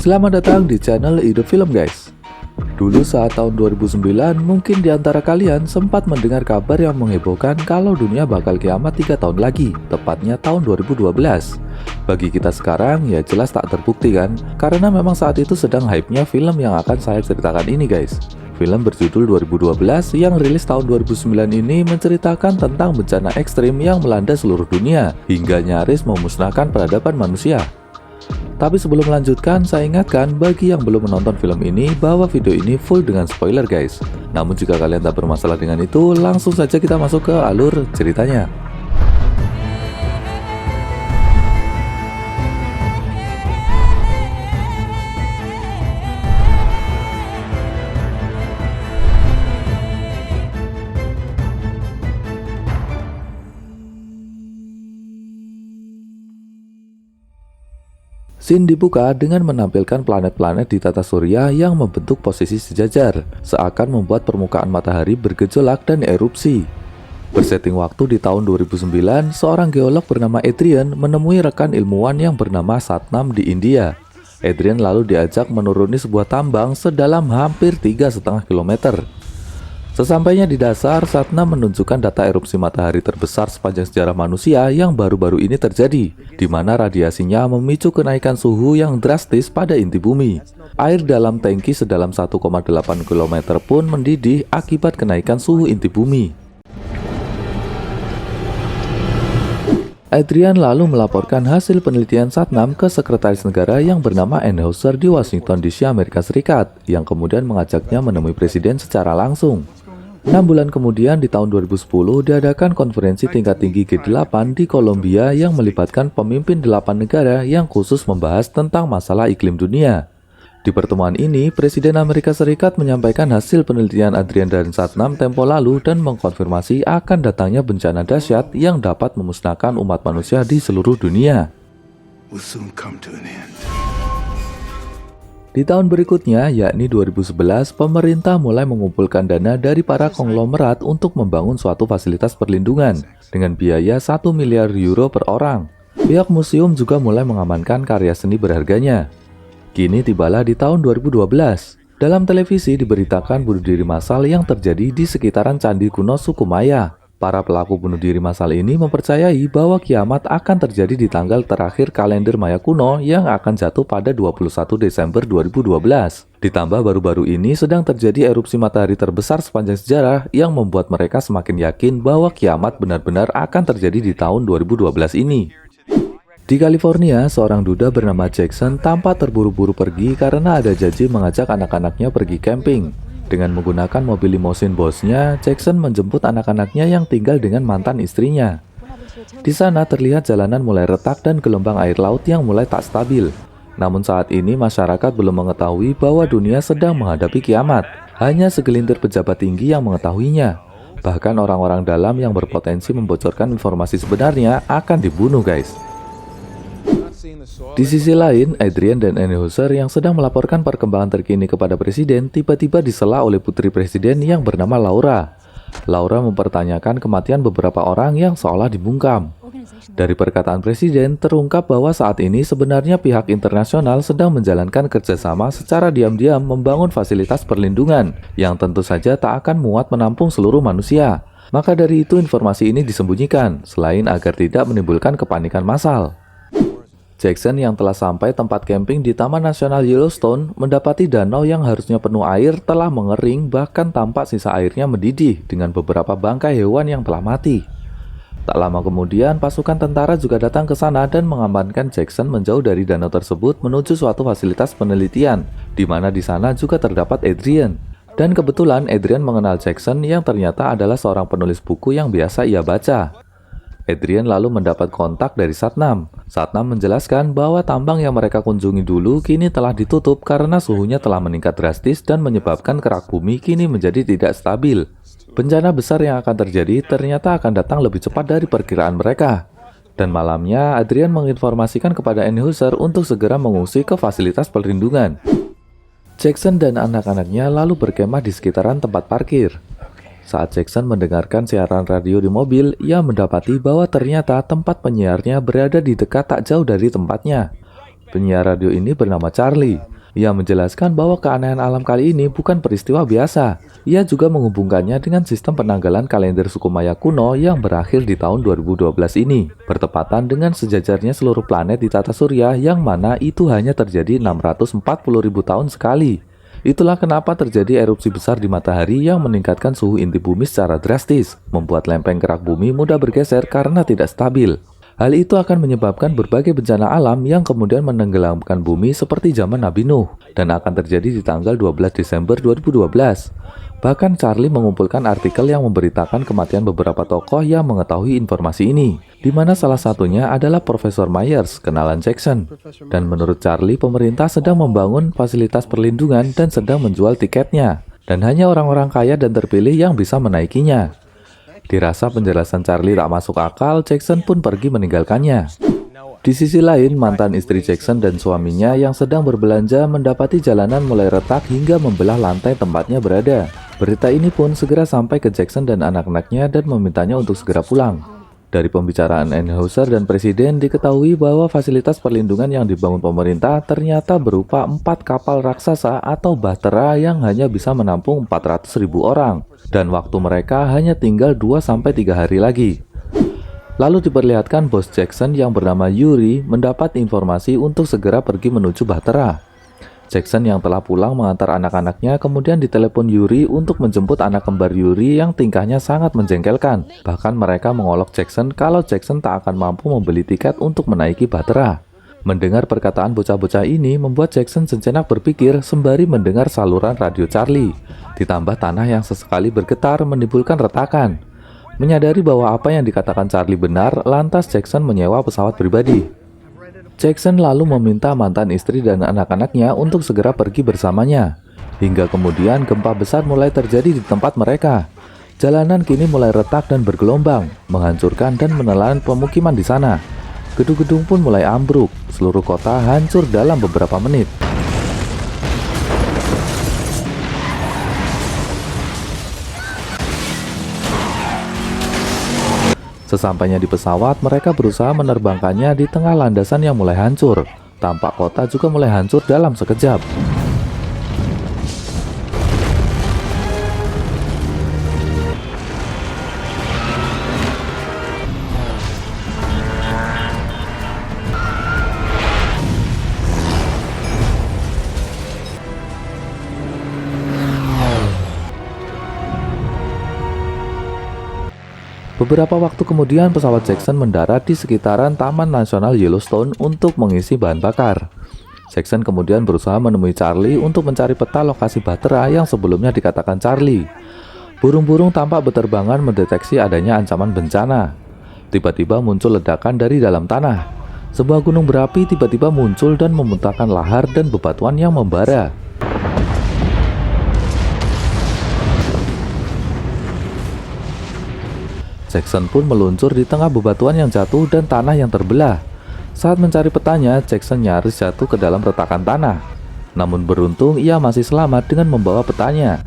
Selamat datang di channel Ide Film guys. Dulu saat tahun 2009, mungkin di antara kalian sempat mendengar kabar yang menghebohkan kalau dunia bakal kiamat 3 tahun lagi, tepatnya tahun 2012. Bagi kita sekarang ya jelas tak terbukti kan, karena memang saat itu sedang hype-nya film yang akan saya ceritakan ini guys. Film berjudul 2012 yang rilis tahun 2009 ini menceritakan tentang bencana ekstrim yang melanda seluruh dunia hingga nyaris memusnahkan peradaban manusia. Tapi sebelum melanjutkan, saya ingatkan bagi yang belum menonton film ini bahwa video ini full dengan spoiler guys. Namun jika kalian tak bermasalah dengan itu, langsung saja kita masuk ke alur ceritanya. Scene dibuka dengan menampilkan planet-planet di tata surya yang membentuk posisi sejajar, seakan membuat permukaan matahari bergejolak dan erupsi. Bersetting waktu di tahun 2009, seorang geolog bernama Adrian menemui rekan ilmuwan yang bernama Satnam di India. Adrian lalu diajak menuruni sebuah tambang sedalam hampir 3,5 km. Sesampainya di dasar, Satnam menunjukkan data erupsi matahari terbesar sepanjang sejarah manusia yang baru-baru ini terjadi, di mana radiasinya memicu kenaikan suhu yang drastis pada inti bumi. Air dalam tangki sedalam 1,8 km pun mendidih akibat kenaikan suhu inti bumi. Adrian lalu melaporkan hasil penelitian Satnam ke sekretaris negara yang bernama Enhauser di Washington DC, Amerika Serikat, yang kemudian mengajaknya menemui presiden secara langsung. 6 bulan kemudian di tahun 2010 diadakan konferensi tingkat tinggi G8 di Kolombia yang melibatkan pemimpin 8 negara yang khusus membahas tentang masalah iklim dunia. Di pertemuan ini, Presiden Amerika Serikat menyampaikan hasil penelitian Adrian dan Satnam tempo lalu dan mengkonfirmasi akan datangnya bencana dahsyat yang dapat memusnahkan umat manusia di seluruh dunia. Di tahun berikutnya, yakni 2011, pemerintah mulai mengumpulkan dana dari para konglomerat untuk membangun suatu fasilitas perlindungan dengan biaya 1 miliar euro per orang. Pihak museum juga mulai mengamankan karya seni berharganya. Kini tibalah di tahun 2012. Dalam televisi diberitakan bunuh diri massal yang terjadi di sekitaran Candi Kuno suku Maya. Para pelaku bunuh diri massal ini mempercayai bahwa kiamat akan terjadi di tanggal terakhir kalender Maya kuno yang akan jatuh pada 21 Desember 2012. Ditambah baru-baru ini sedang terjadi erupsi matahari terbesar sepanjang sejarah yang membuat mereka semakin yakin bahwa kiamat benar-benar akan terjadi di tahun 2012 ini. Di California, seorang duda bernama Jackson tampak terburu-buru pergi karena ada janji mengajak anak-anaknya pergi camping. Dengan menggunakan mobil limousine bosnya, Jackson menjemput anak-anaknya yang tinggal dengan mantan istrinya. Di sana terlihat jalanan mulai retak dan gelombang air laut yang mulai tak stabil. Namun saat ini masyarakat belum mengetahui bahwa dunia sedang menghadapi kiamat. Hanya segelintir pejabat tinggi yang mengetahuinya. Bahkan orang-orang dalam yang berpotensi membocorkan informasi sebenarnya akan dibunuh guys. Di sisi lain, Adrian dan Enhauser yang sedang melaporkan perkembangan terkini kepada presiden tiba-tiba disela oleh putri presiden yang bernama Laura. Laura mempertanyakan kematian beberapa orang yang seolah dibungkam. Dari perkataan presiden terungkap bahwa saat ini sebenarnya pihak internasional sedang menjalankan kerjasama secara diam-diam membangun fasilitas perlindungan yang tentu saja tak akan muat menampung seluruh manusia. Maka dari itu informasi ini disembunyikan, selain agar tidak menimbulkan kepanikan massal. Jackson yang telah sampai tempat camping di Taman Nasional Yellowstone mendapati danau yang harusnya penuh air telah mengering, bahkan tampak sisa airnya mendidih dengan beberapa bangkai hewan yang telah mati. Tak lama kemudian pasukan tentara juga datang ke sana dan mengamankan Jackson menjauh dari danau tersebut menuju suatu fasilitas penelitian, di mana di sana juga terdapat Adrian. Dan kebetulan Adrian mengenal Jackson yang ternyata adalah seorang penulis buku yang biasa ia baca. Adrian lalu mendapat kontak dari Satnam. Satnam menjelaskan bahwa tambang yang mereka kunjungi dulu kini telah ditutup karena suhunya telah meningkat drastis dan menyebabkan kerak bumi kini menjadi tidak stabil. Bencana besar yang akan terjadi ternyata akan datang lebih cepat dari perkiraan mereka. Dan malamnya, Adrian menginformasikan kepada Enhauser untuk segera mengungsi ke fasilitas perlindungan. Jackson dan anak-anaknya lalu berkemah di sekitaran tempat parkir. Saat Jackson mendengarkan siaran radio di mobil, ia mendapati bahwa ternyata tempat penyiarnya berada di dekat tak jauh dari tempatnya. Penyiar radio ini bernama Charlie. Ia menjelaskan bahwa keanehan alam kali ini bukan peristiwa biasa. Ia juga menghubungkannya dengan sistem penanggalan kalender suku Maya kuno yang berakhir di tahun 2012 ini, bertepatan dengan sejajarnya seluruh planet di tata surya yang mana itu hanya terjadi 640.000 tahun sekali. Itulah kenapa terjadi erupsi besar di matahari yang meningkatkan suhu inti bumi secara drastis, membuat lempeng kerak bumi mudah bergeser karena tidak stabil. Hal itu akan menyebabkan berbagai bencana alam yang kemudian menenggelamkan bumi seperti zaman Nabi Nuh, dan akan terjadi di tanggal 12 Desember 2012. Bahkan Charlie mengumpulkan artikel yang memberitakan kematian beberapa tokoh yang mengetahui informasi ini, di mana salah satunya adalah Profesor Myers, kenalan Jackson. Dan menurut Charlie, pemerintah sedang membangun fasilitas perlindungan dan sedang menjual tiketnya, dan hanya orang-orang kaya dan terpilih yang bisa menaikinya. Dirasa penjelasan Charlie tak masuk akal, Jackson pun pergi meninggalkannya. Di sisi lain, mantan istri Jackson dan suaminya yang sedang berbelanja mendapati jalanan mulai retak hingga membelah lantai tempatnya berada. Berita ini pun segera sampai ke Jackson dan anak-anaknya dan memintanya untuk segera pulang. Dari pembicaraan Enheuser dan Presiden diketahui bahwa fasilitas perlindungan yang dibangun pemerintah ternyata berupa 4 kapal raksasa atau bahtera yang hanya bisa menampung 400.000 orang. Dan waktu mereka hanya tinggal 2-3 hari lagi. Lalu diperlihatkan bos Jackson yang bernama Yuri mendapat informasi untuk segera pergi menuju bahtera. Jackson yang telah pulang mengantar anak-anaknya kemudian ditelepon Yuri untuk menjemput anak kembar Yuri yang tingkahnya sangat menjengkelkan. Bahkan mereka mengolok Jackson kalau Jackson tak akan mampu membeli tiket untuk menaiki bahtera. Mendengar perkataan bocah-bocah ini membuat Jackson sejenak berpikir sembari mendengar saluran radio Charlie. Ditambah tanah yang sesekali bergetar menimbulkan retakan. Menyadari bahwa apa yang dikatakan Charlie benar, lantas Jackson menyewa pesawat pribadi. Jackson lalu meminta mantan istri dan anak-anaknya untuk segera pergi bersamanya. Hingga kemudian gempa besar mulai terjadi di tempat mereka. Jalanan kini mulai retak dan bergelombang, menghancurkan dan menelan pemukiman di sana. Gedung-gedung pun mulai ambruk, seluruh kota hancur dalam beberapa menit. Sesampainya di pesawat, mereka berusaha menerbangkannya di tengah landasan yang mulai hancur. Tampak kota juga mulai hancur dalam sekejap. Beberapa waktu kemudian pesawat Jackson mendarat di sekitaran Taman Nasional Yellowstone untuk mengisi bahan bakar. Jackson kemudian berusaha menemui Charlie untuk mencari peta lokasi bahtera yang sebelumnya dikatakan Charlie. Burung-burung tampak berterbangan mendeteksi adanya ancaman bencana. Tiba-tiba muncul ledakan dari dalam tanah. Sebuah gunung berapi tiba-tiba muncul dan memuntahkan lahar dan bebatuan yang membara. Jackson pun meluncur di tengah bebatuan yang jatuh dan tanah yang terbelah. Saat mencari petanya, Jackson nyaris jatuh ke dalam retakan tanah. Namun beruntung ia masih selamat dengan membawa petanya.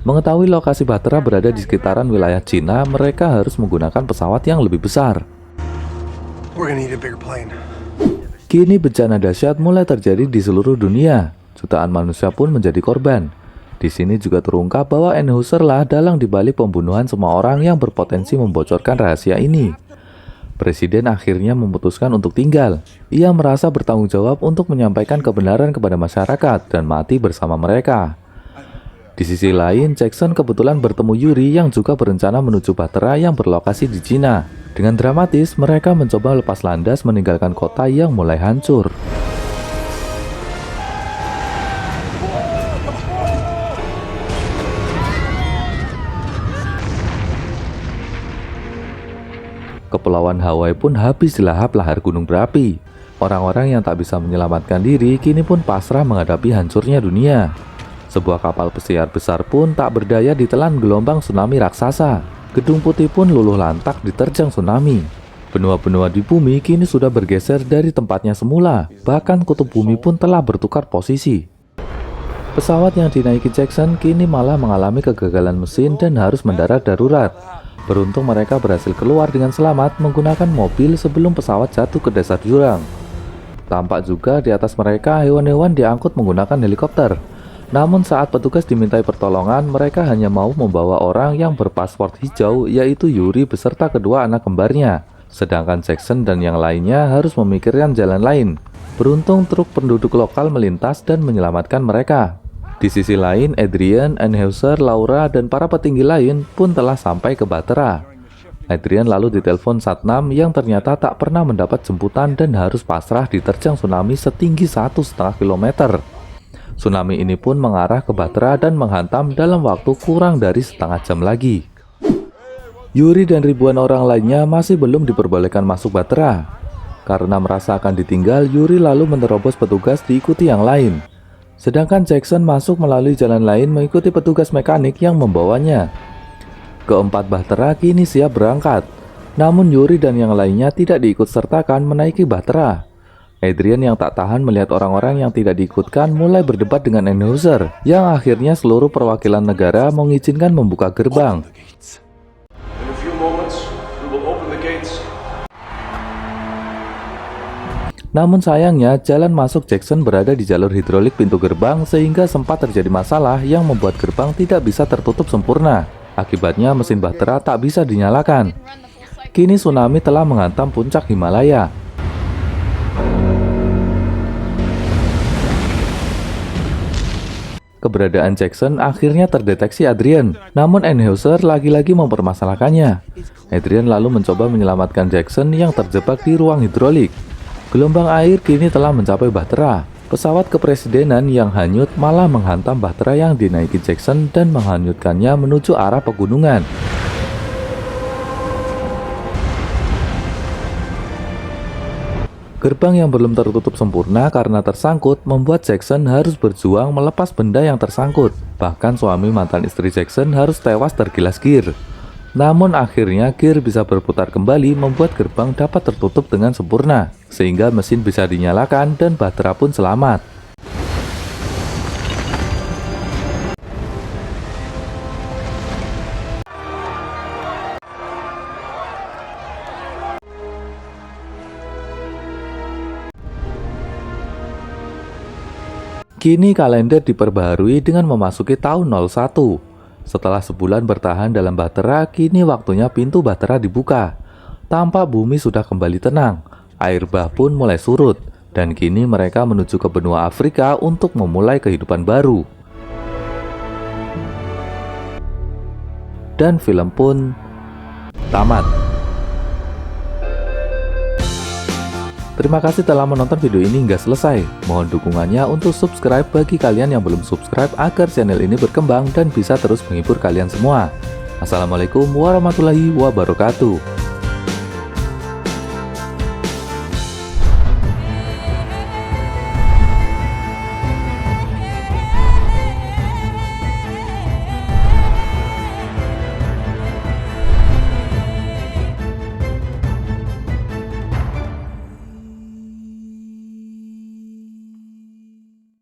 Mengetahui lokasi bahtera berada di sekitaran wilayah Cina, mereka harus menggunakan pesawat yang lebih besar. Kini bencana dahsyat mulai terjadi di seluruh dunia. Jutaan manusia pun menjadi korban. Di sini juga terungkap bahwa Enheuser lah dalang dibalik pembunuhan semua orang yang berpotensi membocorkan rahasia ini. Presiden akhirnya memutuskan untuk tinggal. Ia merasa bertanggung jawab untuk menyampaikan kebenaran kepada masyarakat dan mati bersama mereka. Di sisi lain, Jackson kebetulan bertemu Yuri yang juga berencana menuju bahtera yang berlokasi di Cina. Dengan dramatis, mereka mencoba lepas landas meninggalkan kota yang mulai hancur. Kepulauan Hawaii pun habis dilahap lahar gunung berapi. Orang-orang yang tak bisa menyelamatkan diri kini pun pasrah menghadapi hancurnya dunia. Sebuah kapal pesiar besar pun tak berdaya ditelan gelombang tsunami raksasa. Gedung putih pun luluh lantak diterjang tsunami. Benua-benua di bumi kini sudah bergeser dari tempatnya semula. Bahkan kutub bumi pun telah bertukar posisi. Pesawat yang dinaiki Jackson kini malah mengalami kegagalan mesin dan harus mendarat darurat. Beruntung mereka berhasil keluar dengan selamat menggunakan mobil sebelum pesawat jatuh ke dasar jurang. Tampak juga di atas mereka hewan-hewan diangkut menggunakan helikopter. Namun saat petugas dimintai pertolongan, mereka hanya mau membawa orang yang berpaspor hijau, yaitu Yuri beserta kedua anak kembarnya. Sedangkan Jackson dan yang lainnya harus memikirkan jalan lain. Beruntung truk penduduk lokal melintas dan menyelamatkan mereka. Di sisi lain, Adrian, Anheuser, Laura, dan para petinggi lain pun telah sampai ke Bahtera. Adrian lalu ditelepon Satnam yang ternyata tak pernah mendapat jemputan dan harus pasrah diterjang tsunami setinggi 1,5 km. Tsunami ini pun mengarah ke Bahtera dan menghantam dalam waktu kurang dari setengah jam lagi. Yuri dan ribuan orang lainnya masih belum diperbolehkan masuk Bahtera. Karena merasa akan ditinggal, Yuri lalu menerobos petugas diikuti yang lain. Sedangkan Jackson masuk melalui jalan lain mengikuti petugas mekanik yang membawanya. Keempat Bahtera kini siap berangkat. Namun Yuri dan yang lainnya tidak diikut sertakan menaiki Bahtera. Adrian yang tak tahan melihat orang-orang yang tidak diikutkan mulai berdebat dengan Anheuser, yang akhirnya seluruh perwakilan negara mengizinkan membuka gerbang. Namun sayangnya, jalan masuk Jackson berada di jalur hidrolik pintu gerbang sehingga sempat terjadi masalah yang membuat gerbang tidak bisa tertutup sempurna. Akibatnya mesin Bahtera tak bisa dinyalakan. Kini tsunami telah menghantam puncak Himalaya. Keberadaan Jackson akhirnya terdeteksi Adrian, namun Anheuser lagi-lagi mempermasalahkannya. Adrian lalu mencoba menyelamatkan Jackson yang terjebak di ruang hidrolik. Gelombang air kini telah mencapai Bahtera. Pesawat kepresidenan yang hanyut malah menghantam Bahtera yang dinaiki Jackson dan menghanyutkannya menuju arah pegunungan. Gerbang yang belum tertutup sempurna karena tersangkut membuat Jackson harus berjuang melepas benda yang tersangkut. Bahkan suami mantan istri Jackson harus tewas tergilas gear. Namun akhirnya gear bisa berputar kembali membuat gerbang dapat tertutup dengan sempurna, sehingga mesin bisa dinyalakan dan Bahtera pun selamat. Kini kalender diperbaharui dengan memasuki tahun 01. Setelah sebulan bertahan dalam Bahtera, kini waktunya pintu Bahtera dibuka. Tampak bumi sudah kembali tenang, air bah pun mulai surut, dan kini mereka menuju ke benua Afrika untuk memulai kehidupan baru. Dan film pun tamat. Terima kasih telah menonton video ini hingga selesai. Mohon dukungannya untuk subscribe bagi kalian yang belum subscribe agar channel ini berkembang dan bisa terus menghibur kalian semua. Assalamualaikum warahmatullahi wabarakatuh.